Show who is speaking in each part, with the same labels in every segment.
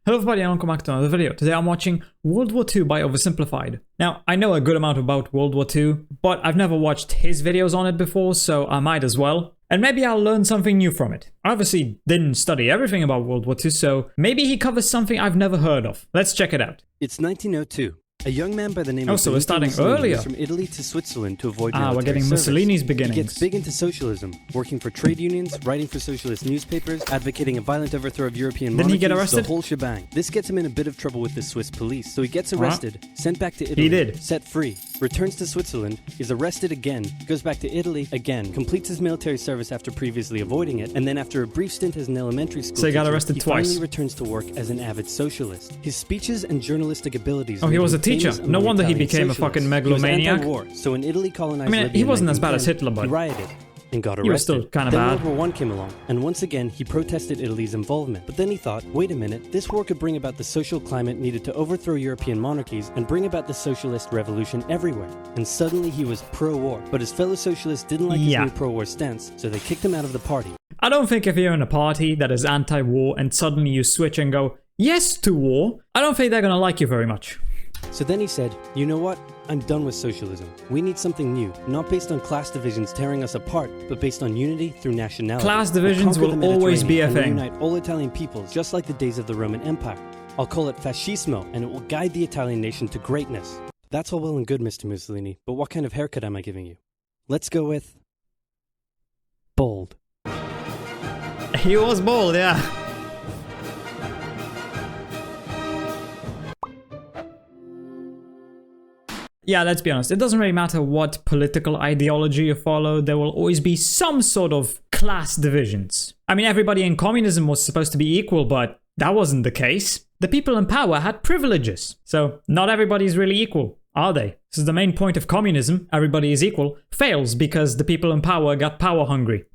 Speaker 1: Hello everybody and welcome back to another video. Today I'm watching World War II by Oversimplified. Now, I know a good amount about World War II, but I've never watched his videos on it before, so I might as well. And maybe I'll learn something new from it. I obviously didn't study everything about World War II, so maybe he covers something I've never heard of. Let's check it out.
Speaker 2: It's 1902. A young man by the name of
Speaker 1: so we're starting earlier.
Speaker 2: From Italy to Switzerland to avoid military
Speaker 1: we're getting
Speaker 2: service.
Speaker 1: Mussolini's beginnings.
Speaker 2: He gets big into socialism, working for trade unions, writing for socialist newspapers, advocating a violent overthrow of European monarchies.
Speaker 1: Didn't he get arrested?
Speaker 2: The whole shebang. This gets him in a bit of trouble with the Swiss police, so he gets arrested, sent back to Italy,
Speaker 1: He did.
Speaker 2: set free, returns to Switzerland, is arrested again, goes back to Italy again, completes his military service after previously avoiding it, and then after a brief stint as an elementary school
Speaker 1: So he got
Speaker 2: teacher,
Speaker 1: arrested
Speaker 2: he
Speaker 1: twice.
Speaker 2: finally returns to work as an avid socialist. His speeches and journalistic abilities.
Speaker 1: Oh, he
Speaker 2: made
Speaker 1: was a
Speaker 2: him
Speaker 1: teacher.
Speaker 2: famous
Speaker 1: No
Speaker 2: among
Speaker 1: wonder he
Speaker 2: Italian
Speaker 1: became a
Speaker 2: socialists.
Speaker 1: fucking
Speaker 2: He was
Speaker 1: megalomaniac.
Speaker 2: anti-war, so when Italy colonized
Speaker 1: I mean,
Speaker 2: Libya
Speaker 1: he
Speaker 2: in
Speaker 1: wasn't as bad as
Speaker 2: 1910,
Speaker 1: Hitler, but
Speaker 2: he rioted and got arrested.
Speaker 1: he was still kind of
Speaker 2: then
Speaker 1: bad.
Speaker 2: World War I came along, and once again he protested Italy's involvement. But then he thought, wait a minute, this war could bring about the social climate needed to overthrow European monarchies and bring about the socialist revolution everywhere. And suddenly he was pro-war, but his fellow socialists didn't like his new pro-war stance, so they kicked him out of the party.
Speaker 1: I don't think if you're in a party that is anti-war and suddenly you switch and go, yes to war, I don't think they're gonna like you very much.
Speaker 2: So then he said, you know what? I'm done with socialism. We need something new, not based on class divisions tearing us apart, but based on unity through nationality.
Speaker 1: Class divisions will always be a thing.
Speaker 2: Unite all Italian peoples, just like the days of the Roman Empire. I'll call it fascismo, and it will guide the Italian nation to greatness. That's all well and good, Mr. Mussolini, but what kind of haircut am I giving you? Let's go with... bold.
Speaker 1: He was bold, yeah. Yeah, let's be honest, it doesn't really matter what political ideology you follow, there will always be some sort of class divisions. I mean, everybody in communism was supposed to be equal, but that wasn't the case. The people in power had privileges, so not everybody's really equal, are they? This is the main point of communism, everybody is equal, fails because the people in power got power hungry.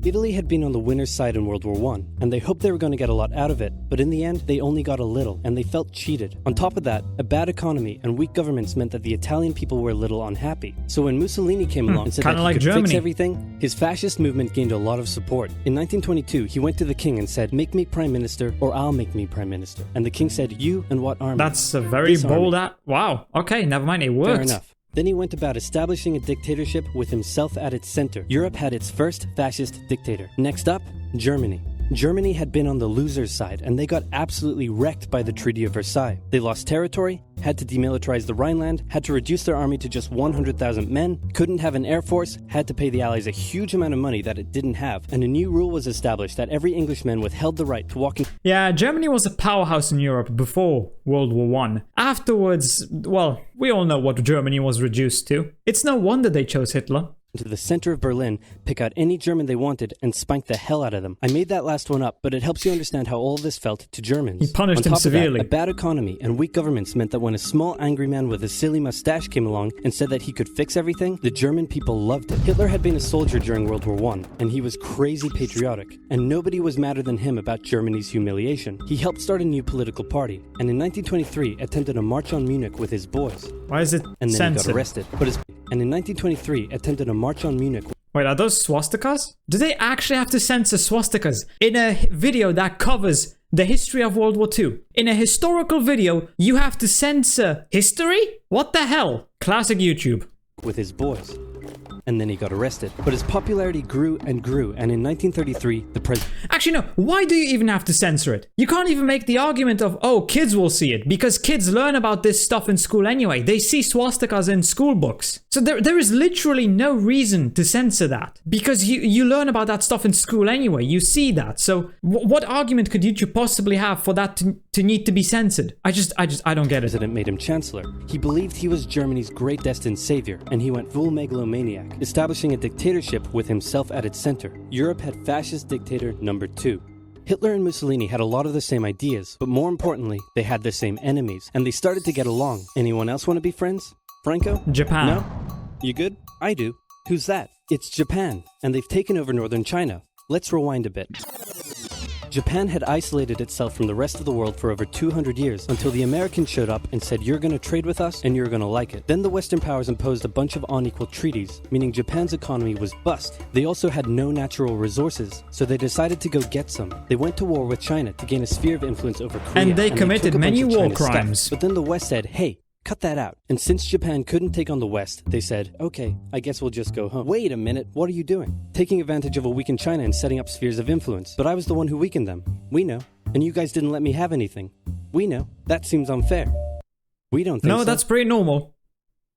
Speaker 2: Italy had been on the winner's side in World War I, and they hoped they were going to get a lot out of it, but in the end, they only got a little, and they felt cheated. On top of that, a bad economy and weak governments meant that the Italian people were a little unhappy. So when Mussolini came along and said that he could fix everything, his fascist movement gained a lot of support. In 1922, he went to the king and said, make me prime minister, or I'll make me prime minister. And the king said, you and what army?
Speaker 1: That's a very bold... Wow, okay, never mind, it worked.
Speaker 2: Fair enough. Then he went about establishing a dictatorship with himself at its center. Europe had its first fascist dictator. Next up, Germany. Germany had been on the loser's side, and they got absolutely wrecked by the Treaty of Versailles. They lost territory, had to demilitarize the Rhineland, had to reduce their army to just 100,000 men, couldn't have an air force, had to pay the Allies a huge amount of money that it didn't have, and a new rule was established that every Englishman withheld the right to walk in...
Speaker 1: Yeah, Germany was a powerhouse in Europe before World War I. Afterwards, well, we all know what Germany was reduced to. It's no wonder they chose Hitler.
Speaker 2: To the center of Berlin, pick out any German they wanted, and spank the hell out of them. I made that last one up, but it helps you understand how all of this felt to Germans.
Speaker 1: He punished them severely.
Speaker 2: A bad economy and weak governments meant that when a small angry man with a silly mustache came along and said that he could fix everything, the German people loved it. Hitler had been a soldier during World War I, and he was crazy patriotic, and nobody was madder than him about Germany's humiliation. He helped start a new political party, and in 1923 attempted a march on Munich with his boys.
Speaker 1: Why is it
Speaker 2: And then
Speaker 1: censored?
Speaker 2: he got arrested. And in 1923 attempted a march on Munich.
Speaker 1: Wait, are those swastikas? Do they actually have to censor swastikas in a video that covers the history of World War II? In a historical video, you have to censor history? What the hell? Classic YouTube.
Speaker 2: With his boys. And then he got arrested. But his popularity grew and grew, and in 1933, the president...
Speaker 1: Actually, no, why do you even have to censor it? You can't even make the argument of, oh, kids will see it, because kids learn about this stuff in school anyway. They see swastikas in school books. So there is literally no reason to censor that, because you learn about that stuff in school anyway. You see that. So what argument could YouTube possibly have for that to need to be censored? I don't get it.
Speaker 2: The president made him chancellor. He believed he was Germany's great destined savior, and he went full megalomaniac, establishing a dictatorship with himself at its center. Europe had fascist dictator number 2. Hitler and Mussolini had a lot of the same ideas, but more importantly, they had the same enemies, and they started to get along. Anyone else want to be friends? Franco?
Speaker 1: Japan.
Speaker 2: No? You good? I do. Who's that? It's Japan, and they've taken over northern China. Let's rewind a bit. Japan had isolated itself from the rest of the world for over 200 years until the Americans showed up and said, you're gonna trade with us and you're gonna like it. Then the Western powers imposed a bunch of unequal treaties, meaning Japan's economy was bust. They also had no natural resources, so they decided to go get some. They went to war with China to gain a sphere of influence over Korea.
Speaker 1: And they committed many war crimes.
Speaker 2: Stuff. But then the West said, hey, cut that out. And since Japan couldn't take on the West, they said, okay, I guess we'll just go home. Wait a minute, what are you doing? Taking advantage of a weakened China and setting up spheres of influence. But I was the one who weakened them. We know. And you guys didn't let me have anything. We know. That seems unfair. We don't think so.
Speaker 1: No, that's pretty normal.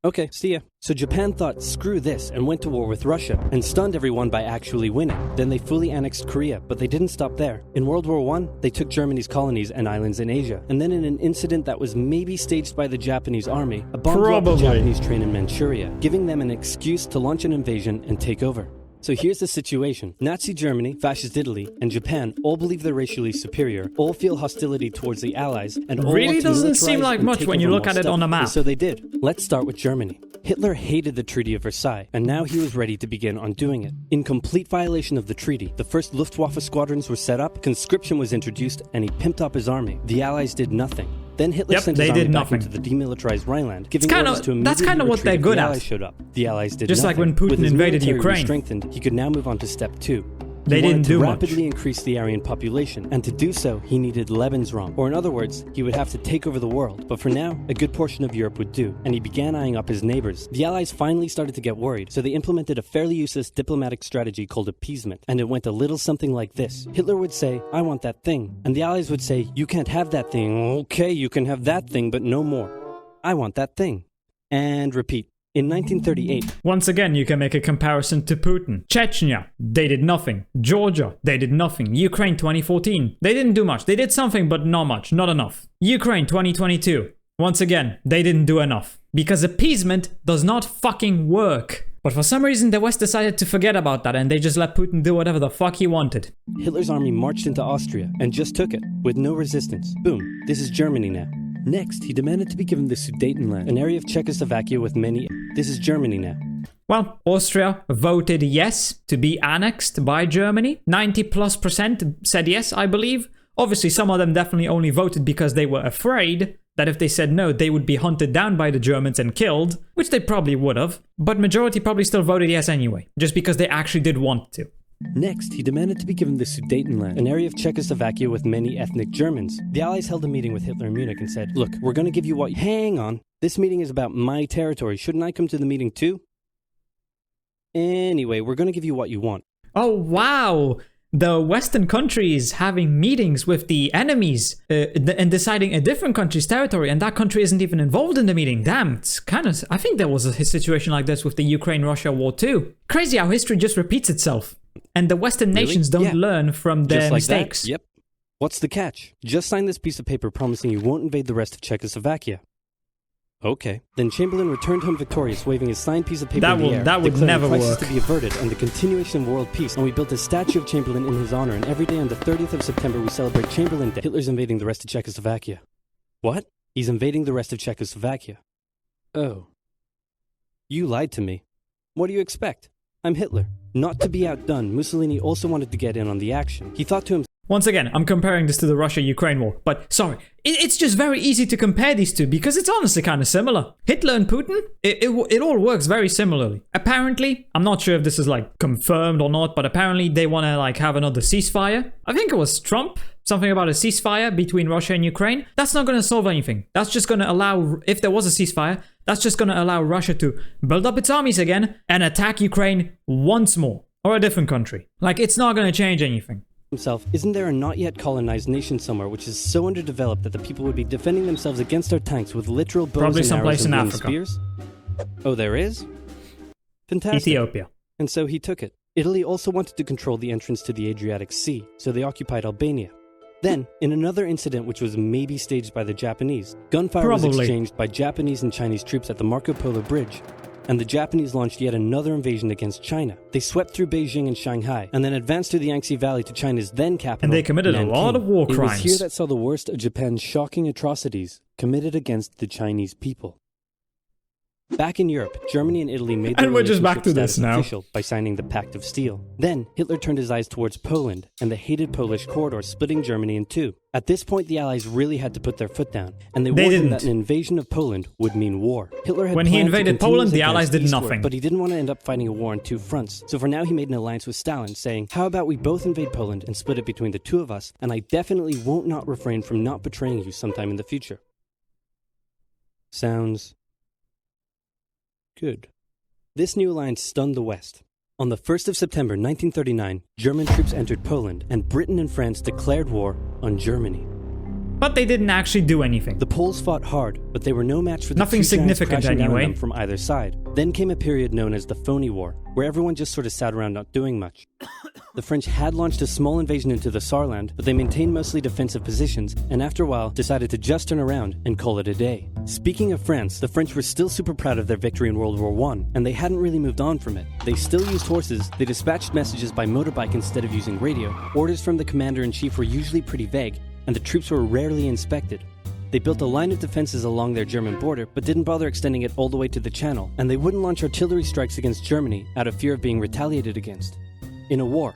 Speaker 2: Okay, see ya. So Japan thought, screw this, and went to war with Russia, and stunned everyone by actually winning. Then they fully annexed Korea, but they didn't stop there. In World War I, they took Germany's colonies and islands in Asia. And then in an incident that was maybe staged by the Japanese army, a bomb blew up the Japanese train in Manchuria, giving them an excuse to launch an invasion and take over. So here's the situation. Nazi Germany, Fascist Italy, and Japan all believe they're racially superior, all feel hostility towards the Allies, and all
Speaker 1: really
Speaker 2: want to
Speaker 1: doesn't seem like much when you look at it on a map.
Speaker 2: And so they did. Let's start with Germany. Hitler hated the Treaty of Versailles, and now he was ready to begin undoing it. In complete violation of the treaty, the first Luftwaffe squadrons were set up, conscription was introduced, and he pimped up his army. The Allies did nothing. Then Hitler sent his army back into the demilitarized Rhineland, giving orders to immediately
Speaker 1: that's kind of what they're good
Speaker 2: the
Speaker 1: at.
Speaker 2: Allies showed up. The Allies did
Speaker 1: just
Speaker 2: nothing.
Speaker 1: Like when Putin
Speaker 2: With his
Speaker 1: invaded Ukraine.
Speaker 2: Strengthened, he could now move on to step 2.
Speaker 1: They didn't do much.
Speaker 2: He wanted to rapidly increase the Aryan population, and to do so, he needed Lebensraum. Or in other words, he would have to take over the world. But for now, a good portion of Europe would do, and he began eyeing up his neighbors. The Allies finally started to get worried, so they implemented a fairly useless diplomatic strategy called appeasement, and it went a little something like this. Hitler would say, I want that thing, and the Allies would say, you can't have that thing. Okay, you can have that thing, but no more. I want that thing. And repeat. In 1938...
Speaker 1: Once again, you can make a comparison to Putin. Chechnya, they did nothing. Georgia, they did nothing. Ukraine 2014, they didn't do much. They did something, but not much, not enough. Ukraine 2022, once again, they didn't do enough. Because appeasement does not fucking work. But for some reason, the West decided to forget about that and they just let Putin do whatever the fuck he wanted.
Speaker 2: Hitler's army marched into Austria and just took it, with no resistance. Boom, this is Germany now. Next, he demanded to be given the Sudetenland, an area of Czechoslovakia with many... This is Germany now.
Speaker 1: Well, Austria voted yes to be annexed by Germany. 90+% said yes, I believe. Obviously, some of them definitely only voted because they were afraid that if they said no, they would be hunted down by the Germans and killed, which they probably would have. But majority probably still voted yes anyway, just because they actually did want to.
Speaker 2: Next, he demanded to be given the Sudetenland, an area of Czechoslovakia with many ethnic Germans. The Allies held a meeting with Hitler in Munich and said, look, we're going to give you what... Hang on. This meeting is about my territory. Shouldn't I come to the meeting too? Anyway, we're going to give you what you want.
Speaker 1: Oh, wow. The Western countries having meetings with the enemies and deciding a different country's territory, and that country isn't even involved in the meeting. Damn, it's kind of... I think there was a situation like this with the Ukraine-Russia war too. Crazy how history just repeats itself. And the Western nations don't learn from their
Speaker 2: just like
Speaker 1: mistakes.
Speaker 2: That? Yep. What's the catch? Just sign this piece of paper promising you won't invade the rest of Czechoslovakia. Okay. Then Chamberlain returned home victorious, waving his signed piece of paper in the air.
Speaker 1: That would never
Speaker 2: crisis
Speaker 1: work.
Speaker 2: To be averted and the continuation of world peace. And we built a statue of Chamberlain in his honor. And every day on the 30th of September, we celebrate Chamberlain Day. Hitler's invading the rest of Czechoslovakia. What? He's invading the rest of Czechoslovakia. Oh. You lied to me. What do you expect? I'm Hitler. Not to be outdone, Mussolini also wanted to get in on the action. He thought to himself...
Speaker 1: Once again, I'm comparing this to the Russia-Ukraine war, but sorry, it's just very easy to compare these two because it's honestly kind of similar. Hitler and Putin, it all works very similarly. Apparently, I'm not sure if this is like confirmed or not, but apparently they want to like have another ceasefire. I think it was Trump, something about a ceasefire between Russia and Ukraine. That's not going to solve anything. That's just going to allow, if there was a ceasefire, that's just going to allow Russia to build up its armies again and attack Ukraine once more. Or a different country. Like, it's not going to change anything.
Speaker 2: Himself, isn't there a not yet colonized nation somewhere which is so underdeveloped that the people would be defending themselves against our tanks with literal bows
Speaker 1: Probably
Speaker 2: and
Speaker 1: someplace
Speaker 2: arrows and
Speaker 1: in
Speaker 2: winged
Speaker 1: Africa.
Speaker 2: spears? Oh, there is? Fantastic.
Speaker 1: Ethiopia.
Speaker 2: And so he took it. Italy also wanted to control the entrance to the Adriatic Sea, so they occupied Albania. Then, in another incident which was maybe staged by the Japanese, gunfire was exchanged by Japanese and Chinese troops at the Marco Polo Bridge, and the Japanese launched yet another invasion against China. They swept through Beijing and Shanghai, and then advanced to the Yangtze Valley to China's then capital,
Speaker 1: and they committed
Speaker 2: Nanking.
Speaker 1: a lot of war crimes.
Speaker 2: It was here that saw the worst of Japan's shocking atrocities committed against the Chinese people. Back in Europe, Germany and Italy made their
Speaker 1: And we're just back to
Speaker 2: relationship
Speaker 1: this
Speaker 2: status
Speaker 1: now.
Speaker 2: official by signing the Pact of Steel. Then, Hitler turned his eyes towards Poland and the hated Polish corridor splitting Germany in two. At this point, the Allies really had to put their foot down, and they warned him that an invasion of Poland would mean war. Hitler had
Speaker 1: When he
Speaker 2: planned to
Speaker 1: invaded
Speaker 2: continue
Speaker 1: Poland,
Speaker 2: his
Speaker 1: the Allies
Speaker 2: advance
Speaker 1: did
Speaker 2: eastward,
Speaker 1: nothing.
Speaker 2: But he didn't want to end up fighting a war on two fronts. So for now, he made an alliance with Stalin, saying, "How about we both invade Poland and split it between the two of us, and I definitely won't not refrain from not betraying you sometime in the future." Sounds good. This new alliance stunned the West. On the 1st of September 1939, German troops entered Poland, and Britain and France declared war on Germany.
Speaker 1: But they didn't actually do anything.
Speaker 2: The Poles fought hard, but they were no match for the
Speaker 1: Nothing
Speaker 2: two giants
Speaker 1: significant
Speaker 2: crashing down on
Speaker 1: anyway.
Speaker 2: them from either side. Then came a period known as the Phony War, where everyone just sort of sat around not doing much. The French had launched a small invasion into the Saarland, but they maintained mostly defensive positions, and after a while decided to just turn around and call it a day. Speaking of France, the French were still super proud of their victory in World War I, and they hadn't really moved on from it. They still used horses, they dispatched messages by motorbike instead of using radio, orders from the commander-in-chief were usually pretty vague, and the troops were rarely inspected. They built a line of defenses along their German border, but didn't bother extending it all the way to the Channel, and they wouldn't launch artillery strikes against Germany out of fear of being retaliated against. In a war.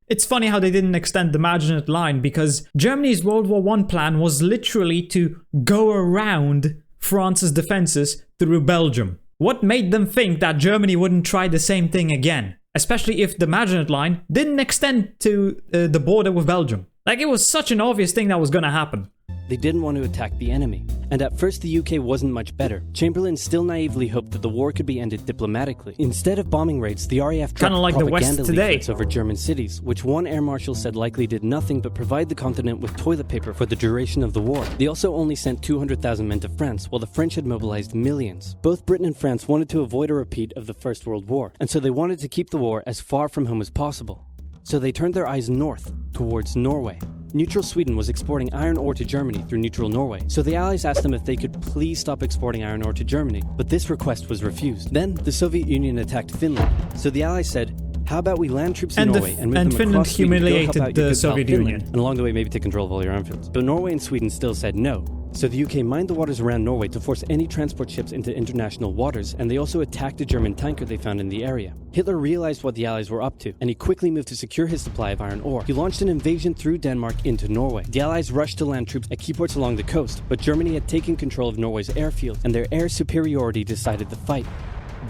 Speaker 1: It's funny how they didn't extend the Maginot Line, because Germany's World War I plan was literally to go around France's defenses through Belgium. What made them think that Germany wouldn't try the same thing again? Especially if the Maginot Line didn't extend to the border with Belgium. Like, it was such an obvious thing that was gonna happen.
Speaker 2: They didn't want to attack the enemy. And at first the UK wasn't much better. Chamberlain still naively hoped that the war could be ended diplomatically. Instead of bombing raids, the RAF dropped
Speaker 1: like the West
Speaker 2: propaganda
Speaker 1: today.
Speaker 2: leaflets over German cities, which one air marshal said likely did nothing but provide the continent with toilet paper for the duration of the war. They also only sent 200,000 men to France, while the French had mobilized millions. Both Britain and France wanted to avoid a repeat of the First World War, and so they wanted to keep the war as far from home as possible. So they turned their eyes north, towards Norway. Neutral Sweden was exporting iron ore to Germany through neutral Norway, so the Allies asked them if they could please stop exporting iron ore to Germany, but this request was refused. Then, the Soviet Union attacked Finland, so the Allies said, "How about we land troops in Norway and move them
Speaker 1: Finland
Speaker 2: across Sweden to go help
Speaker 1: humiliated
Speaker 2: out your
Speaker 1: the
Speaker 2: good pal
Speaker 1: Soviet
Speaker 2: Finland,
Speaker 1: Union.
Speaker 2: and along the way maybe take control of all your armed fields." But Norway and Sweden still said no. So the UK mined the waters around Norway to force any transport ships into international waters, and they also attacked a German tanker they found in the area. Hitler realized what the Allies were up to, and he quickly moved to secure his supply of iron ore. He launched an invasion through Denmark into Norway. The Allies rushed to land troops at key ports along the coast, but Germany had taken control of Norway's airfield, and their air superiority decided the fight.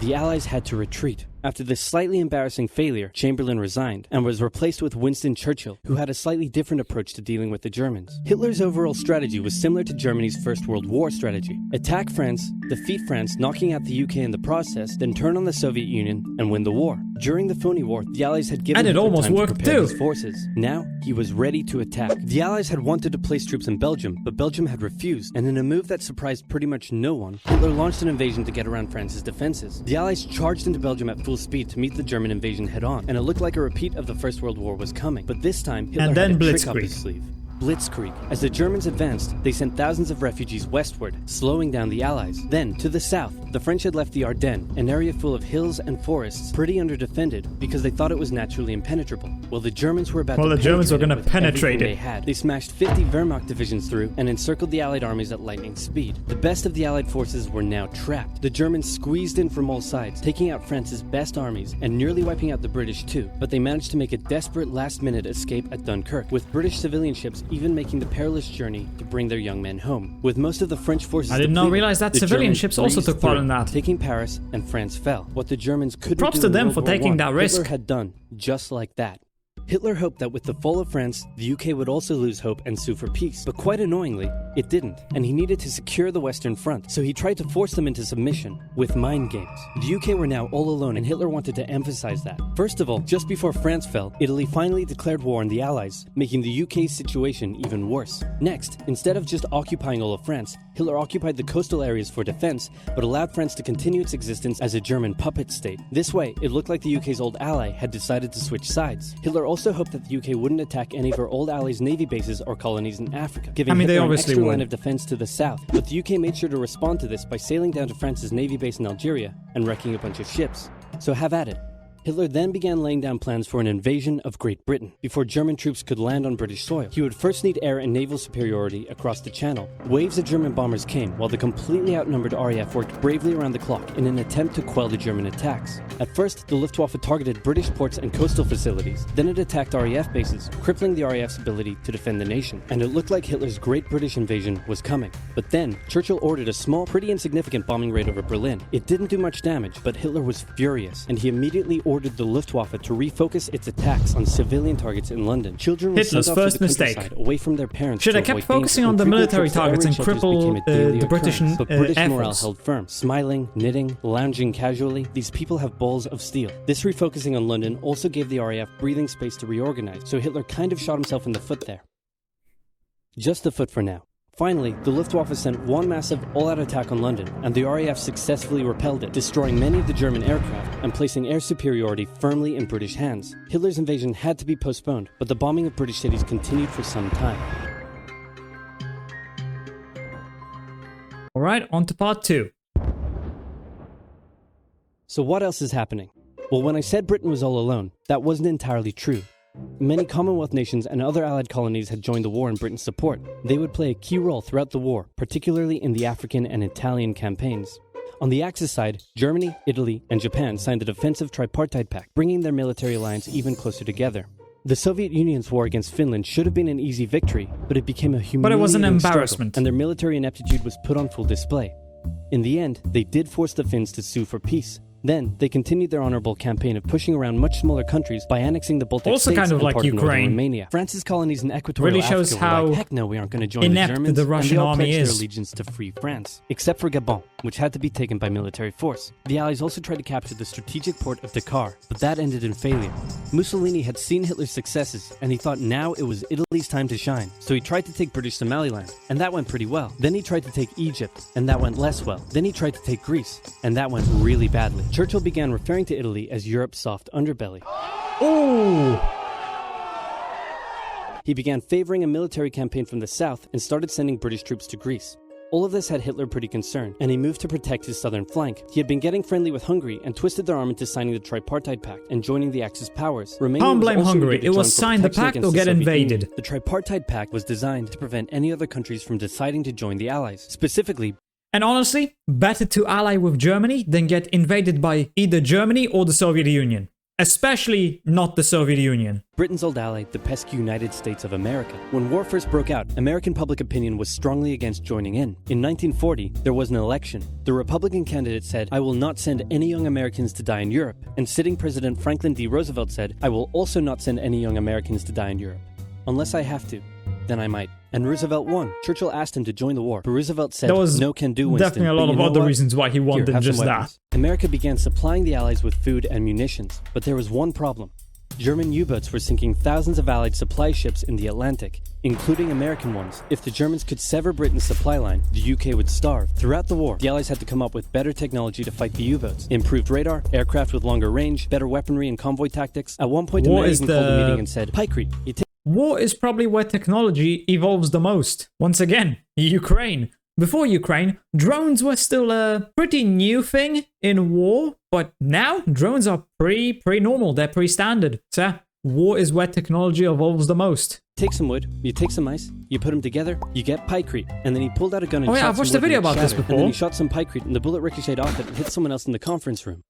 Speaker 2: The Allies had to retreat. After this slightly embarrassing failure, Chamberlain resigned and was replaced with Winston Churchill, who had a slightly different approach to dealing with the Germans. Hitler's overall strategy was similar to Germany's First World War strategy. Attack France, defeat France, knocking out the UK in the process, then turn on the Soviet Union and win the war. During the Phony War, the Allies had given
Speaker 1: And it
Speaker 2: Hitler
Speaker 1: almost
Speaker 2: time to
Speaker 1: worked
Speaker 2: prepare
Speaker 1: too.
Speaker 2: his forces. Now, he was ready to attack. The Allies had wanted to place troops in Belgium, but Belgium had refused, and in a move that surprised pretty much no one, Hitler launched an invasion to get around France's defenses. The Allies charged into Belgium at full speed to meet the German invasion head-on, and it looked like a repeat of the First World War was coming. But this time, Hitler
Speaker 1: And then
Speaker 2: had a trick up
Speaker 1: Blitzkrieg.
Speaker 2: his sleeve. Blitzkrieg. As the Germans advanced, they sent thousands of refugees westward, slowing down the Allies. Then, to the south, the French had left the Ardennes, an area full of hills and forests, pretty underdefended, because they thought it was naturally impenetrable. Well, the Germans were about to
Speaker 1: gonna
Speaker 2: with
Speaker 1: penetrate
Speaker 2: everything
Speaker 1: it.
Speaker 2: They had. They smashed 50 Wehrmacht divisions through and encircled the Allied armies at lightning speed. The best of the Allied forces were now trapped. The Germans squeezed in from all sides, taking out France's best armies and nearly wiping out the British too. But they managed to make a desperate last-minute escape at Dunkirk, with British civilian ships even making the perilous journey to bring their young men home. With most of the French forces
Speaker 1: I did not
Speaker 2: depleted,
Speaker 1: realize that
Speaker 2: the
Speaker 1: civilian
Speaker 2: Germans
Speaker 1: ships also
Speaker 2: breezed
Speaker 1: took part
Speaker 2: through,
Speaker 1: in that.
Speaker 2: taking Paris, and France fell. What the Germans couldn't
Speaker 1: Props
Speaker 2: do
Speaker 1: to
Speaker 2: in
Speaker 1: them
Speaker 2: World
Speaker 1: for
Speaker 2: War
Speaker 1: taking
Speaker 2: I,
Speaker 1: that risk.
Speaker 2: Hitler had done just like that. Hitler hoped that with the fall of France, the UK would also lose hope and sue for peace. But quite annoyingly, it didn't, and he needed to secure the Western Front, so he tried to force them into submission with mind games. The UK were now all alone, and Hitler wanted to emphasize that. First of all, just before France fell, Italy finally declared war on the Allies, making the UK's situation even worse. Next, instead of just occupying all of France, Hitler occupied the coastal areas for defense, but allowed France to continue its existence as a German puppet state. This way, it looked like the UK's old ally had decided to switch sides. Hitler also hoped that the UK wouldn't attack any of her old allies' navy bases or colonies in Africa, giving
Speaker 1: they
Speaker 2: Hitler an
Speaker 1: obviously
Speaker 2: extra
Speaker 1: would.
Speaker 2: line of defense to the south. But the UK made sure to respond to this by sailing down to France's navy base in Algeria and wrecking a bunch of ships. So have at it. Hitler then began laying down plans for an invasion of Great Britain. Before German troops could land on British soil, he would first need air and naval superiority across the Channel. Waves of German bombers came, while the completely outnumbered RAF worked bravely around the clock in an attempt to quell the German attacks. At first, the Luftwaffe targeted British ports and coastal facilities. Then it attacked RAF bases, crippling the RAF's ability to defend the nation. And it looked like Hitler's Great British invasion was coming. But then, Churchill ordered a small, pretty insignificant bombing raid over Berlin. It didn't do much damage, but Hitler was furious, and he immediately ordered the Luftwaffe to refocus its attacks on civilian targets in London. Children were
Speaker 1: Hitler's
Speaker 2: sent off
Speaker 1: first
Speaker 2: to the
Speaker 1: mistake.
Speaker 2: countryside, away from their parents.
Speaker 1: Should have kept focusing on the military targets and cripple the British
Speaker 2: but British morale
Speaker 1: efforts.
Speaker 2: held firm. Smiling, knitting, lounging casually, these people have balls of steel. This refocusing on London also gave the RAF breathing space to reorganize, so Hitler kind of shot himself in the foot there. Just the foot for now. Finally, the Luftwaffe sent one massive all-out attack on London, and the RAF successfully repelled it, destroying many of the German aircraft and placing air superiority firmly in British hands. Hitler's invasion had to be postponed, but the bombing of British cities continued for some time.
Speaker 1: Alright, on to part 2.
Speaker 2: So what else is happening? Well, when I said Britain was all alone, that wasn't entirely true. Many Commonwealth nations and other Allied colonies had joined the war in Britain's support. They would play a key role throughout the war, particularly in the African and Italian campaigns. On the Axis side, Germany, Italy, and Japan signed the defensive tripartite pact, bringing their military alliance even closer together. The Soviet Union's war against Finland should have been an easy victory, but it became a humiliating
Speaker 1: But it was an
Speaker 2: struggle,
Speaker 1: embarrassment.
Speaker 2: and their military ineptitude was put on full display. In the end, they did force the Finns to sue for peace. Then, they continued their honorable campaign of pushing around much smaller countries by annexing the Baltic
Speaker 1: Also
Speaker 2: states
Speaker 1: kind of
Speaker 2: and
Speaker 1: like
Speaker 2: part of northern
Speaker 1: Ukraine.
Speaker 2: Romania. France's colonies in Equatorial
Speaker 1: Really shows
Speaker 2: Africa were
Speaker 1: how
Speaker 2: like, heck no, we aren't going to join the
Speaker 1: inept
Speaker 2: Germans,
Speaker 1: the Russian
Speaker 2: and they all
Speaker 1: army
Speaker 2: pledged
Speaker 1: is.
Speaker 2: their allegiance to free France, except for Gabon, which had to be taken by military force. The Allies also tried to capture the strategic port of Dakar, but that ended in failure. Mussolini had seen Hitler's successes, and he thought now it was Italy's time to shine, so he tried to take British Somaliland, and that went pretty well. Then he tried to take Egypt, and that went less well. Then he tried to take Greece, and that went really badly. Churchill began referring to Italy as Europe's soft underbelly.
Speaker 1: Ooh!
Speaker 2: He began favoring a military campaign from the south and started sending British troops to Greece. All of this had Hitler pretty concerned, and he moved to protect his southern flank. He had been getting friendly with Hungary and twisted their arm into signing the tripartite pact and joining the Axis powers. Romania
Speaker 1: Can't
Speaker 2: was
Speaker 1: blame
Speaker 2: also
Speaker 1: Hungary.
Speaker 2: eager to
Speaker 1: It was
Speaker 2: join for
Speaker 1: sign the
Speaker 2: protection
Speaker 1: pact
Speaker 2: against
Speaker 1: or
Speaker 2: the
Speaker 1: get
Speaker 2: Soviet
Speaker 1: invaded.
Speaker 2: Union. The tripartite pact was designed to prevent any other countries from deciding to join the Allies. Specifically,
Speaker 1: And honestly, better to ally with Germany than get invaded by either Germany or the Soviet Union. Especially not the Soviet Union.
Speaker 2: Britain's old ally, the pesky United States of America. When war first broke out, American public opinion was strongly against joining in. In 1940, there was an election. The Republican candidate said, "I will not send any young Americans to die in Europe." And sitting President Franklin D. Roosevelt said, "I will also not send any young Americans to die in Europe. Unless I have to, then I might." And Roosevelt won. Churchill asked him to join the war, but Roosevelt said,
Speaker 1: There was
Speaker 2: "No can do, Winston."
Speaker 1: definitely a lot
Speaker 2: But
Speaker 1: of
Speaker 2: you know
Speaker 1: other
Speaker 2: what?
Speaker 1: reasons why he
Speaker 2: Here,
Speaker 1: wanted
Speaker 2: have some
Speaker 1: just that.
Speaker 2: weapons. America began supplying the Allies with food and munitions, but there was one problem. German U-boats were sinking thousands of Allied supply ships in the Atlantic, including American ones. If the Germans could sever Britain's supply line, the UK would starve. Throughout the war, the Allies had to come up with better technology to fight the U-boats. Improved radar, aircraft with longer range, better weaponry and convoy tactics. At one point,
Speaker 1: War
Speaker 2: America
Speaker 1: is
Speaker 2: even called a
Speaker 1: the-
Speaker 2: meeting and said, "Pikri, you take
Speaker 1: War is probably where technology evolves the most. Once again, Ukraine. Before Ukraine, drones were still a pretty new thing in war, but now drones are pretty normal. They're pretty standard. So war is where technology evolves the most.
Speaker 2: Take some wood, you take some ice, you put them together, you get pikecrete." And then he pulled out a gun and
Speaker 1: Oh yeah,
Speaker 2: shot
Speaker 1: I've watched
Speaker 2: some
Speaker 1: a
Speaker 2: wood
Speaker 1: video
Speaker 2: and it
Speaker 1: about this
Speaker 2: shattered.
Speaker 1: before.
Speaker 2: And then he shot some pikecrete and the bullet ricocheted off it and hit someone else in the conference room.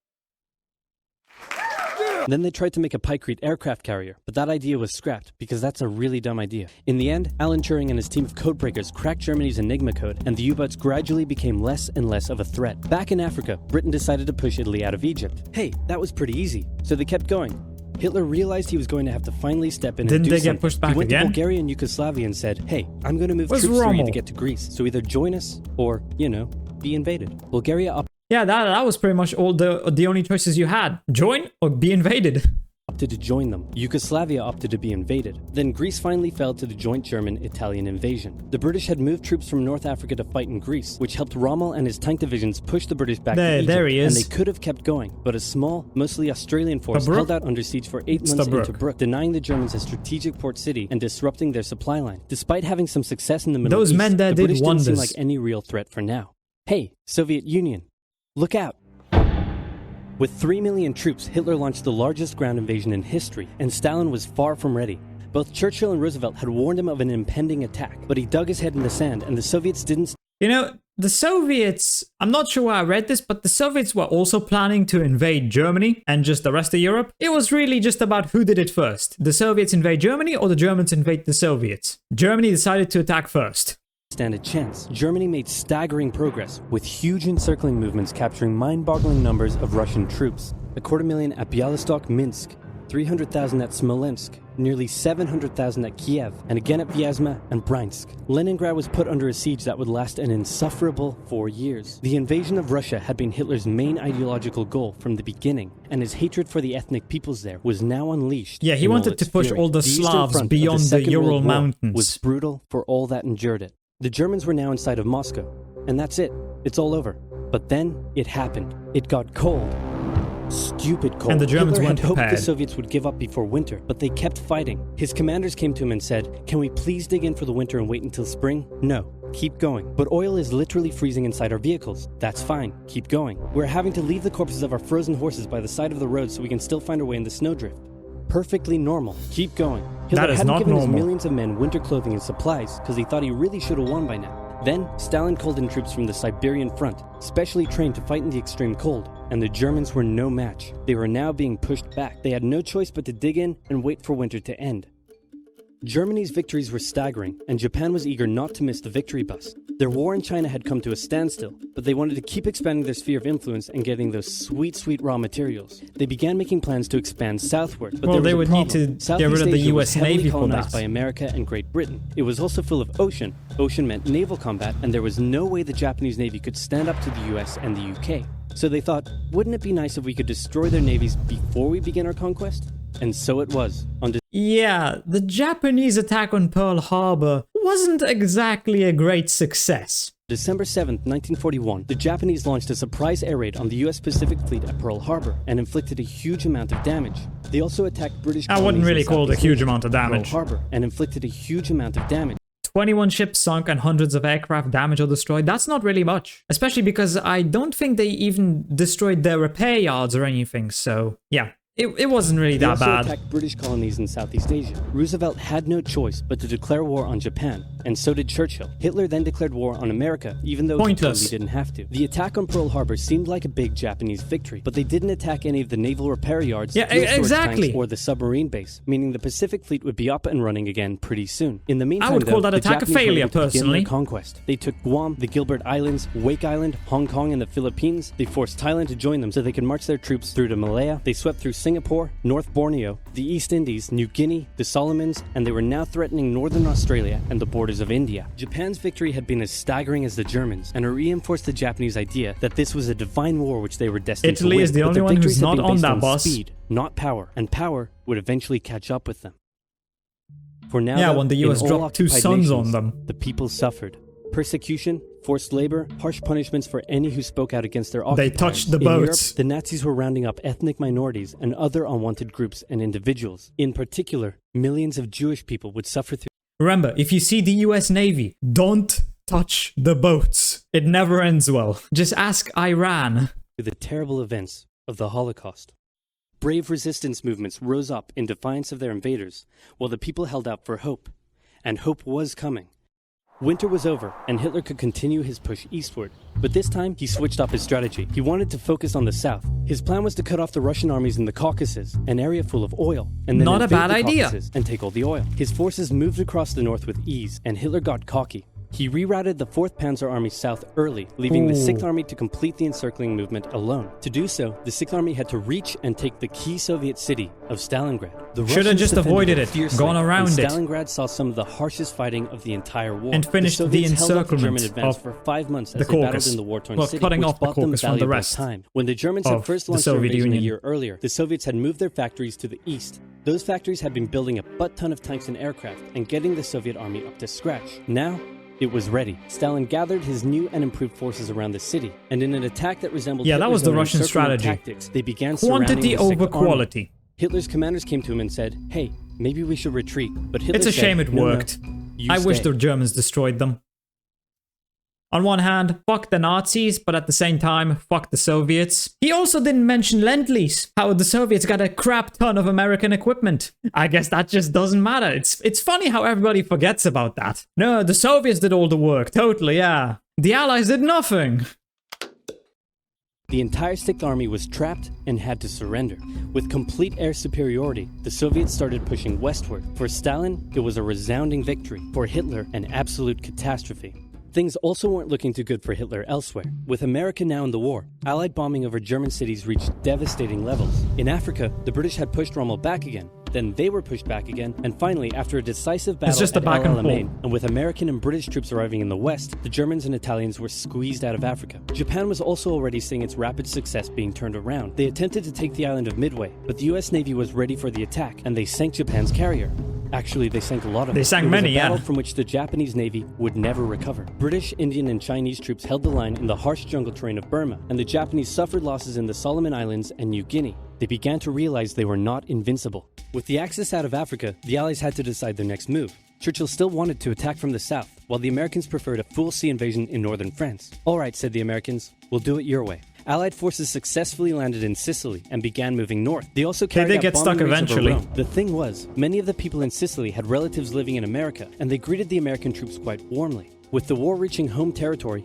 Speaker 2: Then they tried to make a pikecrete aircraft carrier, but that idea was scrapped because that's a really dumb idea. In the end, Alan Turing and his team of codebreakers cracked Germany's Enigma code, and the U-boats gradually became less and less of a threat. Back in Africa, Britain decided to push Italy out of Egypt. Hey, that was pretty easy, so they kept going. Hitler realized he was going to have to finally step in
Speaker 1: Didn't
Speaker 2: and do
Speaker 1: they get
Speaker 2: something.
Speaker 1: pushed back
Speaker 2: He went
Speaker 1: again?
Speaker 2: to Bulgaria and Yugoslavia and said, "Hey, I'm going to move
Speaker 1: Where's
Speaker 2: troops through you
Speaker 1: Rommel?
Speaker 2: to get to Greece, so either join us or, be invaded." Bulgaria
Speaker 1: Yeah, that was pretty much all the only choices you had. Join or be invaded.
Speaker 2: opted to join them. Yugoslavia opted to be invaded. Then Greece finally fell to the joint German-Italian invasion. The British had moved troops from North Africa to fight in Greece, which helped Rommel and his tank divisions push the British back to Egypt.
Speaker 1: There he is.
Speaker 2: And they could have kept going, but a small, mostly Australian force
Speaker 1: Tobruk?
Speaker 2: held out under siege for 8 months in
Speaker 1: Tobruk.
Speaker 2: Tobruk, denying the Germans a strategic port city and disrupting their supply line. Despite having some success in the Middle
Speaker 1: Those
Speaker 2: East,
Speaker 1: men there
Speaker 2: the
Speaker 1: did
Speaker 2: British didn't seem
Speaker 1: wonders.
Speaker 2: like any real threat for now. Hey, Soviet Union, look out. With 3 million troops, Hitler launched the largest ground invasion in history, and Stalin was far from ready. Both Churchill and Roosevelt had warned him of an impending attack, but he dug his head in the sand, and the Soviets didn't.
Speaker 1: You know, the Soviets, I'm not sure where I read this, but the Soviets were also planning to invade Germany and just the rest of Europe. It was really just about who did it first. The Soviets invade Germany or the Germans invade the Soviets. Germany decided to attack first.
Speaker 2: Stand a chance. Germany made staggering progress, with huge encircling movements capturing mind-boggling numbers of Russian troops. 250,000 at Bialystok, Minsk, 300,000 at Smolensk, nearly 700,000 at Kiev, and again at Vyazma and Bryansk. Leningrad was put under a siege that would last an insufferable 4 years. The invasion of Russia had been Hitler's main ideological goal from the beginning, and his hatred for the ethnic peoples there was now unleashed.
Speaker 1: Yeah, he wanted to push all the Slavs beyond the Ural Mountains.
Speaker 2: Was brutal for all that endured it. The Germans were now inside of Moscow, and that's it. It's all over. But then it happened. It got cold. Stupid cold.
Speaker 1: And the Germans
Speaker 2: Hitler
Speaker 1: weren't
Speaker 2: had hoped
Speaker 1: prepared.
Speaker 2: the Soviets would give up before winter, but they kept fighting. His commanders came to him and said, "Can we please dig in for the winter and wait until spring?" "No, keep going." "But oil is literally freezing inside our vehicles." "That's fine, keep going." "We're having to leave the corpses of our frozen horses by the side of the road so we can still find our way in the snowdrift." "Perfectly normal, keep going." Hitler
Speaker 1: That is
Speaker 2: hadn't
Speaker 1: not
Speaker 2: given
Speaker 1: normal.
Speaker 2: his millions of men winter clothing and supplies because he thought he really should have won by now. Then, Stalin called in troops from the Siberian front, specially trained to fight in the extreme cold, and the Germans were no match. They were now being pushed back. They had no choice but to dig in and wait for winter to end. Germany's victories were staggering, and Japan was eager not to miss the victory bus. Their war in China had come to a standstill, but they wanted to keep expanding their sphere of influence and getting those sweet, sweet raw materials. They began making plans to expand southward, but
Speaker 1: Well,
Speaker 2: there was
Speaker 1: they
Speaker 2: a
Speaker 1: would need
Speaker 2: problem.
Speaker 1: to
Speaker 2: Southeast
Speaker 1: get rid of the
Speaker 2: Asia was
Speaker 1: US
Speaker 2: heavily
Speaker 1: Navy for
Speaker 2: colonized
Speaker 1: that.
Speaker 2: by America and Great Britain. It was also full of ocean. Ocean meant naval combat, and there was no way the Japanese Navy could stand up to the US and the UK. So they thought, wouldn't it be nice if we could destroy their navies before we begin our conquest? And so it was.
Speaker 1: Yeah, the Japanese attack on Pearl Harbor wasn't exactly a great success.
Speaker 2: December 7th, 1941, the Japanese launched a surprise air raid on the US Pacific Fleet at Pearl Harbor and inflicted a huge amount of damage. They also attacked British
Speaker 1: I wouldn't
Speaker 2: colonies
Speaker 1: really
Speaker 2: in
Speaker 1: call it a
Speaker 2: Southeast
Speaker 1: huge
Speaker 2: Asia,
Speaker 1: amount of damage.
Speaker 2: Pearl Harbor, and inflicted a huge amount of damage.
Speaker 1: 21 ships sunk and hundreds of aircraft damaged or destroyed. That's not really much. Especially because I don't think they even destroyed their repair yards or anything, so yeah. It wasn't really
Speaker 2: They
Speaker 1: that
Speaker 2: also
Speaker 1: bad.
Speaker 2: attacked British colonies in Southeast Asia. Roosevelt had no choice but to declare war on Japan, and so did Churchill. Hitler then declared war on America, even though
Speaker 1: Pointless.
Speaker 2: he totally didn't have to. The attack on Pearl Harbor seemed like a big Japanese victory, but they didn't attack any of the naval repair yards,
Speaker 1: Yeah,
Speaker 2: fuel storage
Speaker 1: exactly.
Speaker 2: tanks, or the submarine base, meaning the Pacific Fleet would be up and running again pretty soon. In the meantime,
Speaker 1: I would call
Speaker 2: though,
Speaker 1: that
Speaker 2: the
Speaker 1: attack a
Speaker 2: Japanese were
Speaker 1: failure,
Speaker 2: able to begin
Speaker 1: personally.
Speaker 2: their conquest. They took Guam, the Gilbert Islands, Wake Island, Hong Kong, and the Philippines. They forced Thailand to join them so they could march their troops through to Malaya. They swept through Singapore, North Borneo, the East Indies, New Guinea, the Solomons, and they were now threatening northern Australia and the borders of India. Japan's victory had been as staggering as the Germans, and it reinforced the Japanese idea that this was a divine war which they were destined to win.
Speaker 1: Italy is the
Speaker 2: But
Speaker 1: only
Speaker 2: their
Speaker 1: one who's
Speaker 2: victories had
Speaker 1: not
Speaker 2: been
Speaker 1: on
Speaker 2: based
Speaker 1: that bus.
Speaker 2: Speed, not power, and power would eventually catch up with them. For now,
Speaker 1: Yeah,
Speaker 2: though,
Speaker 1: when the US
Speaker 2: in all
Speaker 1: dropped 2
Speaker 2: occupied
Speaker 1: sons on
Speaker 2: nations,
Speaker 1: them.
Speaker 2: the people suffered. Persecution, forced labor, harsh punishments for any who spoke out against their
Speaker 1: They
Speaker 2: occupiers.
Speaker 1: touched the
Speaker 2: In Europe,
Speaker 1: boats.
Speaker 2: the Nazis were rounding up ethnic minorities and other unwanted groups and individuals. In particular, millions of Jewish people would suffer through
Speaker 1: Remember, if you see the US Navy, don't touch the boats. It never ends well. Just ask Iran.
Speaker 2: the terrible events of the Holocaust. Brave resistance movements rose up in defiance of their invaders, while the people held out for hope. And hope was coming. Winter was over, and Hitler could continue his push eastward. But this time, he switched up his strategy. He wanted to focus on the south. His plan was to cut off the Russian armies in the Caucasus, an area full of oil, and then
Speaker 1: Not a
Speaker 2: invade
Speaker 1: bad
Speaker 2: the
Speaker 1: idea.
Speaker 2: Caucasus and take all the oil. His forces moved across the north with ease, and Hitler got cocky. He rerouted the 4th Panzer Army south early, leaving the 6th Army to complete the encircling movement alone. To do so, the 6th Army had to reach and take the key Soviet city of Stalingrad. The
Speaker 1: Should have
Speaker 2: Russians
Speaker 1: just
Speaker 2: defended
Speaker 1: avoided it,
Speaker 2: fiercely,
Speaker 1: gone around
Speaker 2: and
Speaker 1: it.
Speaker 2: Stalingrad saw some of the harshest fighting of the entire war.
Speaker 1: And finished the
Speaker 2: Soviets held up the German
Speaker 1: encirclement
Speaker 2: advance
Speaker 1: of
Speaker 2: for 5 months
Speaker 1: the
Speaker 2: as they battled
Speaker 1: Caucasus.
Speaker 2: in the war-torn
Speaker 1: Well,
Speaker 2: city,
Speaker 1: cutting
Speaker 2: which
Speaker 1: off the
Speaker 2: bought them
Speaker 1: Caucasus from the
Speaker 2: valuable
Speaker 1: rest
Speaker 2: time. When the Germans had
Speaker 1: of
Speaker 2: first
Speaker 1: the
Speaker 2: launched their
Speaker 1: Soviet
Speaker 2: invasion a
Speaker 1: Union.
Speaker 2: year earlier, the Soviets had moved their factories to the east. Those factories had been building a butt-ton of tanks and aircraft and getting the Soviet army up to scratch. Now, it was ready. Stalin gathered his new and improved forces around the city, and in an attack that resembled
Speaker 1: Yeah, that
Speaker 2: Hitler's
Speaker 1: was the
Speaker 2: own
Speaker 1: Russian
Speaker 2: encirclement
Speaker 1: strategy.
Speaker 2: tactics, they began surrounding
Speaker 1: Quantity
Speaker 2: the Sixth
Speaker 1: over
Speaker 2: Army.
Speaker 1: quality.
Speaker 2: Hitler's commanders came to him and said, "Hey, maybe we should retreat." But Hitler
Speaker 1: It's a
Speaker 2: said,
Speaker 1: shame it
Speaker 2: "No, no,
Speaker 1: worked.
Speaker 2: you
Speaker 1: I wish
Speaker 2: stay."
Speaker 1: the Germans destroyed them. On one hand, fuck the Nazis, but at the same time, fuck the Soviets. He also didn't mention Lend-Lease, how the Soviets got a crap ton of American equipment. I guess that just doesn't matter. It's funny how everybody forgets about that. No, the Soviets did all the work, totally, yeah. The Allies did nothing.
Speaker 2: The entire Sixth Army was trapped and had to surrender. With complete air superiority, the Soviets started pushing westward. For Stalin, it was a resounding victory. For Hitler, an absolute catastrophe. Things also weren't looking too good for Hitler elsewhere. With America now in the war, Allied bombing over German cities reached devastating levels. In Africa, the British had pushed Rommel back again. Then they were pushed back again, and finally, after a decisive battle at El Alamein, and with American and British troops arriving in the west, the Germans and Italians were squeezed out of Africa. Japan was also already seeing its rapid success being turned around. They attempted to take the island of Midway, but the US Navy was ready for the attack, and they sank Japan's carrier. Actually, they sank a lot of them.
Speaker 1: They sank many,
Speaker 2: yeah. It was a battle from which the Japanese Navy would never recover. British, Indian, and Chinese troops held the line in the harsh jungle terrain of Burma, and the Japanese suffered losses in the Solomon Islands and New Guinea. They began to realize they were not invincible. With the Axis out of Africa, the Allies had to decide their next move. Churchill still wanted to attack from the south, while the Americans preferred a full sea invasion in northern France. All right, said the Americans, we'll do it your way. Allied forces successfully landed in Sicily and began moving north. They also carried out bombing raids over Rome. The thing was, many of the people in Sicily had relatives living in America, and they greeted the American troops quite warmly. With the war reaching home territory,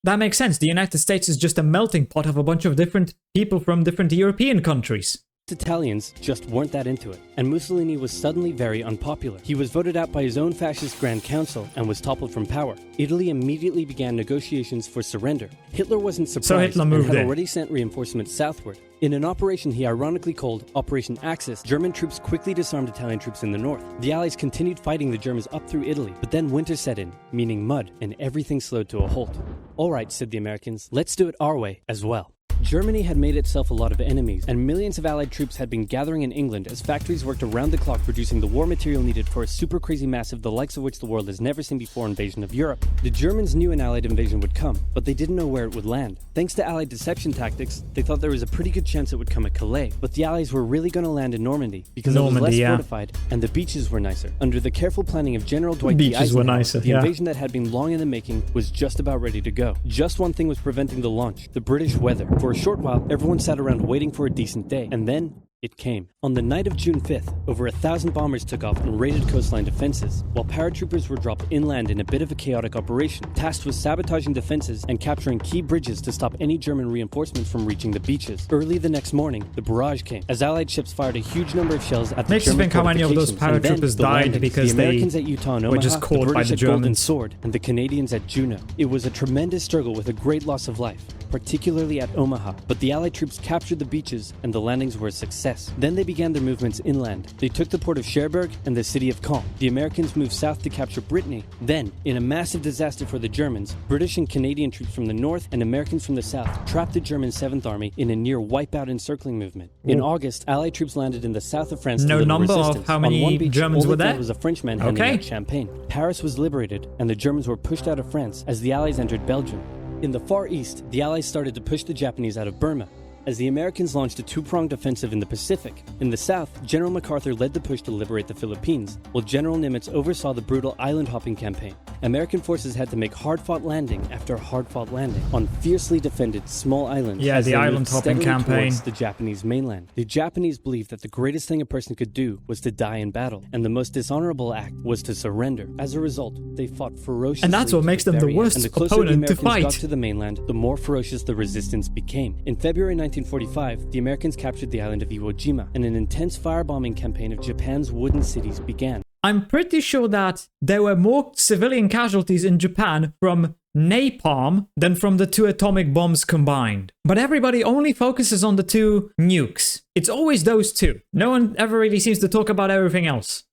Speaker 1: That makes sense. The United States is just a melting pot of a bunch of different people from different European countries.
Speaker 2: Italians just weren't that into it, and Mussolini was suddenly very unpopular. He was voted out by his own fascist Grand Council and was toppled from power. Italy immediately began negotiations for surrender. Hitler wasn't surprised and had already sent reinforcements southward. In an operation he ironically called Operation Axis, German troops quickly disarmed Italian troops in the north. The Allies continued fighting the Germans up through Italy, but then winter set in, meaning mud, and everything slowed to a halt. All right, said the Americans, let's do it our way as well. Germany had made itself a lot of enemies, and millions of Allied troops had been gathering in England as factories worked around the clock producing the war material needed for a super crazy massive, the likes of which the world has never seen before, invasion of Europe. The Germans knew an Allied invasion would come, but they didn't know where it would land. Thanks to Allied deception tactics, they thought there was a pretty good chance it would come at Calais, but the Allies were really going to land in Normandy because it was less fortified and the beaches were nicer. Under the careful planning of General Dwight D. Eisenhower, the invasion that had been long in the making was just about ready to go. Just one thing was preventing the launch: the British weather. For a short while, everyone sat around waiting for a decent day, and then it came. On the night of June 5th, over 1,000 bombers took off and raided coastline defenses, while paratroopers were dropped inland in a bit of a chaotic operation, tasked with sabotaging defenses and capturing key bridges to stop any German reinforcements from reaching the beaches. Early the next morning, the barrage came, as Allied ships fired a huge number of shells at the German fortifications. Makes you think how many of those paratroopers died because the Americans at Utah and Omaha, were just caught by the Germans. Golden Sword, and the Canadians at Juno. It was a tremendous struggle with a great loss of life, particularly at Omaha, but the Allied troops captured the beaches and the landings were a success. Then they began their movements inland. They took the port of Cherbourg and the city of Caen. The Americans moved south to capture Brittany. Then, in a massive disaster for the Germans, British and Canadian troops from the north and Americans from the south trapped the German 7th Army in a near wipeout encircling movement. In August, Allied troops landed in the south of France to deliver resistance. No number of how many on one beach, Germans were there? All was a Frenchman handing out champagne. Paris was liberated, and the Germans were pushed out of France as the Allies entered Belgium. In the Far East, the Allies started to push the Japanese out of Burma, as the Americans launched a two-pronged offensive in the Pacific. In the south, General MacArthur led the push to liberate the Philippines, while General Nimitz oversaw the brutal island-hopping campaign. American forces had to make hard-fought landing after hard-fought landing on fiercely defended small islands.
Speaker 1: Yeah, the island-hopping campaign.
Speaker 2: Towards the Japanese mainland. The Japanese believed that the greatest thing a person could do was to die in battle, and the most dishonorable act was to surrender. As a result, they fought ferociously.
Speaker 1: And that's what makes them the worst opponent to fight. And the closer the Americans got
Speaker 2: to the mainland, the more ferocious the resistance became. In February 1945, the Americans captured the island of Iwo Jima, and an intense firebombing campaign of Japan's wooden cities began.
Speaker 1: I'm pretty sure that there were more civilian casualties in Japan from napalm than from the 2 atomic bombs combined. But everybody only focuses on the 2 nukes. It's always those 2. No one ever really seems to talk about everything else.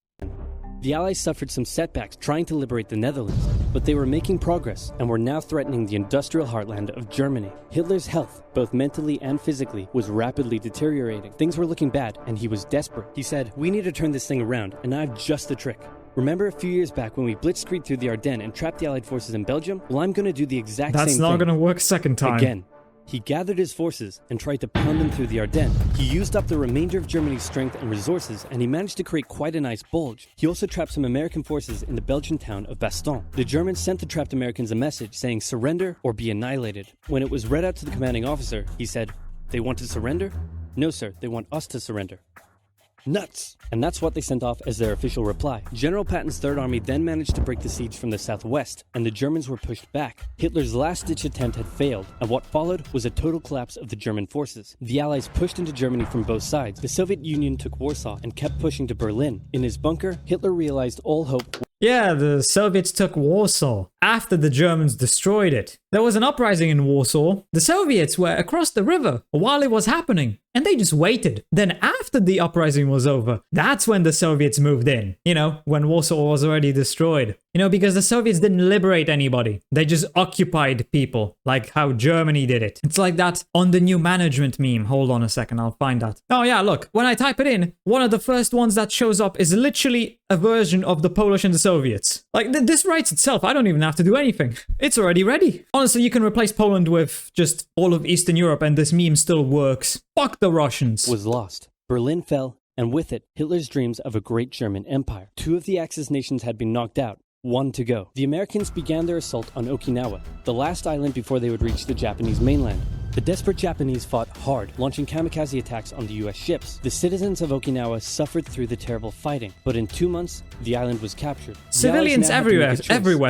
Speaker 2: The Allies suffered some setbacks trying to liberate the Netherlands, but they were making progress and were now threatening the industrial heartland of Germany. Hitler's health, both mentally and physically, was rapidly deteriorating. Things were looking bad, and he was desperate. He said, "We need to turn this thing around, and I have just the trick. Remember a few years back when we blitzkrieged through the Ardennes and trapped the Allied forces in Belgium? Well, I'm going to do the exact same thing.
Speaker 1: That's not going to work second time.
Speaker 2: Again. He gathered his forces and tried to pound them through the Ardennes. He used up the remainder of Germany's strength and resources, and he managed to create quite a nice bulge. He also trapped some American forces in the Belgian town of Bastogne. The Germans sent the trapped Americans a message saying surrender or be annihilated. When it was read out to the commanding officer, he said, "They want to surrender? No, sir, they want us to surrender." Nuts! And that's what they sent off as their official reply. General Patton's Third Army then managed to break the siege from the southwest, and the Germans were pushed back. Hitler's last-ditch attempt had failed, and what followed was a total collapse of the German forces. The Allies pushed into Germany from both sides. The Soviet Union took Warsaw and kept pushing to Berlin. In his bunker, Hitler realized all hope.
Speaker 1: Yeah, the Soviets took Warsaw after the Germans destroyed it. There was an uprising in Warsaw. The Soviets were across the river while it was happening, and they just waited. Then after the uprising was over, that's when the Soviets moved in. You know, when Warsaw was already destroyed. You know, because the Soviets didn't liberate anybody. They just occupied people, like how Germany did it. It's like that on the new management meme. Hold on a second, I'll find that. Oh yeah, look, when I type it in, one of the first ones that shows up is literally a version of the Polish and the Soviets. Like, this writes itself. I don't even have to do anything. It's already ready. Honestly, you can replace Poland with just all of Eastern Europe and this meme still works. Fuck the Russians.
Speaker 2: Was lost. Berlin fell, and with it, Hitler's dreams of a great German empire. 2 of the Axis nations had been knocked out. 1 to go. The Americans began their assault on Okinawa, the last island before they would reach the Japanese mainland. The desperate Japanese fought hard, launching kamikaze attacks on the US ships. The citizens of Okinawa suffered through the terrible fighting, but in 2 months, the island was captured.
Speaker 1: Civilians everywhere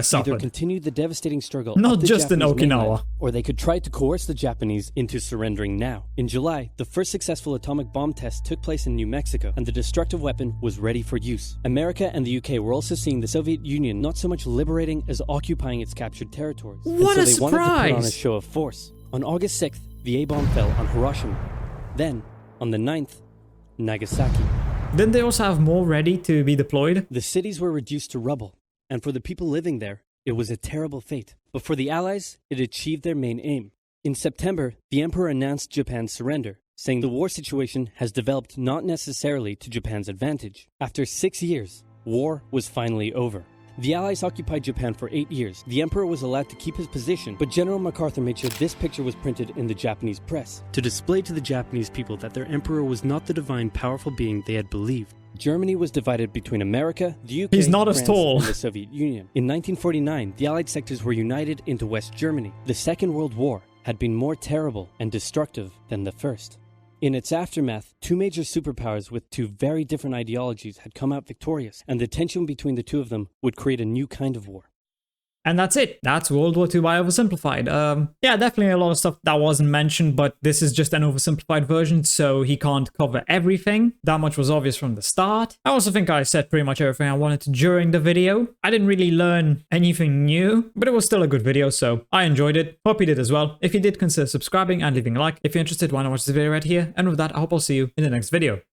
Speaker 1: suffered.
Speaker 2: Either continue the devastating struggle
Speaker 1: not just in Okinawa,
Speaker 2: or they could try to coerce the Japanese into surrendering now. In July, the first successful atomic bomb test took place in New Mexico, and the destructive weapon was ready for use. America and the UK were also seeing the Soviet Union not so much liberating as occupying its captured territories.
Speaker 1: What a
Speaker 2: surprise! They wanted to put on a show of force. On August 6th, the A-bomb fell on Hiroshima. Then, on the 9th, Nagasaki.
Speaker 1: Didn't they also have more ready to be deployed?
Speaker 2: The cities were reduced to rubble, and for the people living there, it was a terrible fate. But for the Allies, it achieved their main aim. In September, the Emperor announced Japan's surrender, saying the war situation has developed not necessarily to Japan's advantage. After 6 years, war was finally over. The Allies occupied Japan for 8 years. The Emperor was allowed to keep his position, but General MacArthur made sure this picture was printed in the Japanese press to display to the Japanese people that their Emperor was not the divine, powerful being they had believed. Germany was divided between America, the UK,
Speaker 1: He's not
Speaker 2: France,
Speaker 1: as tall.
Speaker 2: and the Soviet Union. In 1949, the Allied sectors were united into West Germany. The Second World War had been more terrible and destructive than the first. In its aftermath, 2 major superpowers with 2 very different ideologies had come out victorious, and the tension between the 2 of them would create a new kind of war.
Speaker 1: And that's it. That's World War II by Oversimplified. Yeah, definitely a lot of stuff that wasn't mentioned, but this is just an oversimplified version, so he can't cover everything. That much was obvious from the start. I also think I said pretty much everything I wanted to during the video. I didn't really learn anything new, but it was still a good video, so I enjoyed it. Hope you did as well. If you did, consider subscribing and leaving a like. If you're interested, why not watch this video right here? And with that, I hope I'll see you in the next video.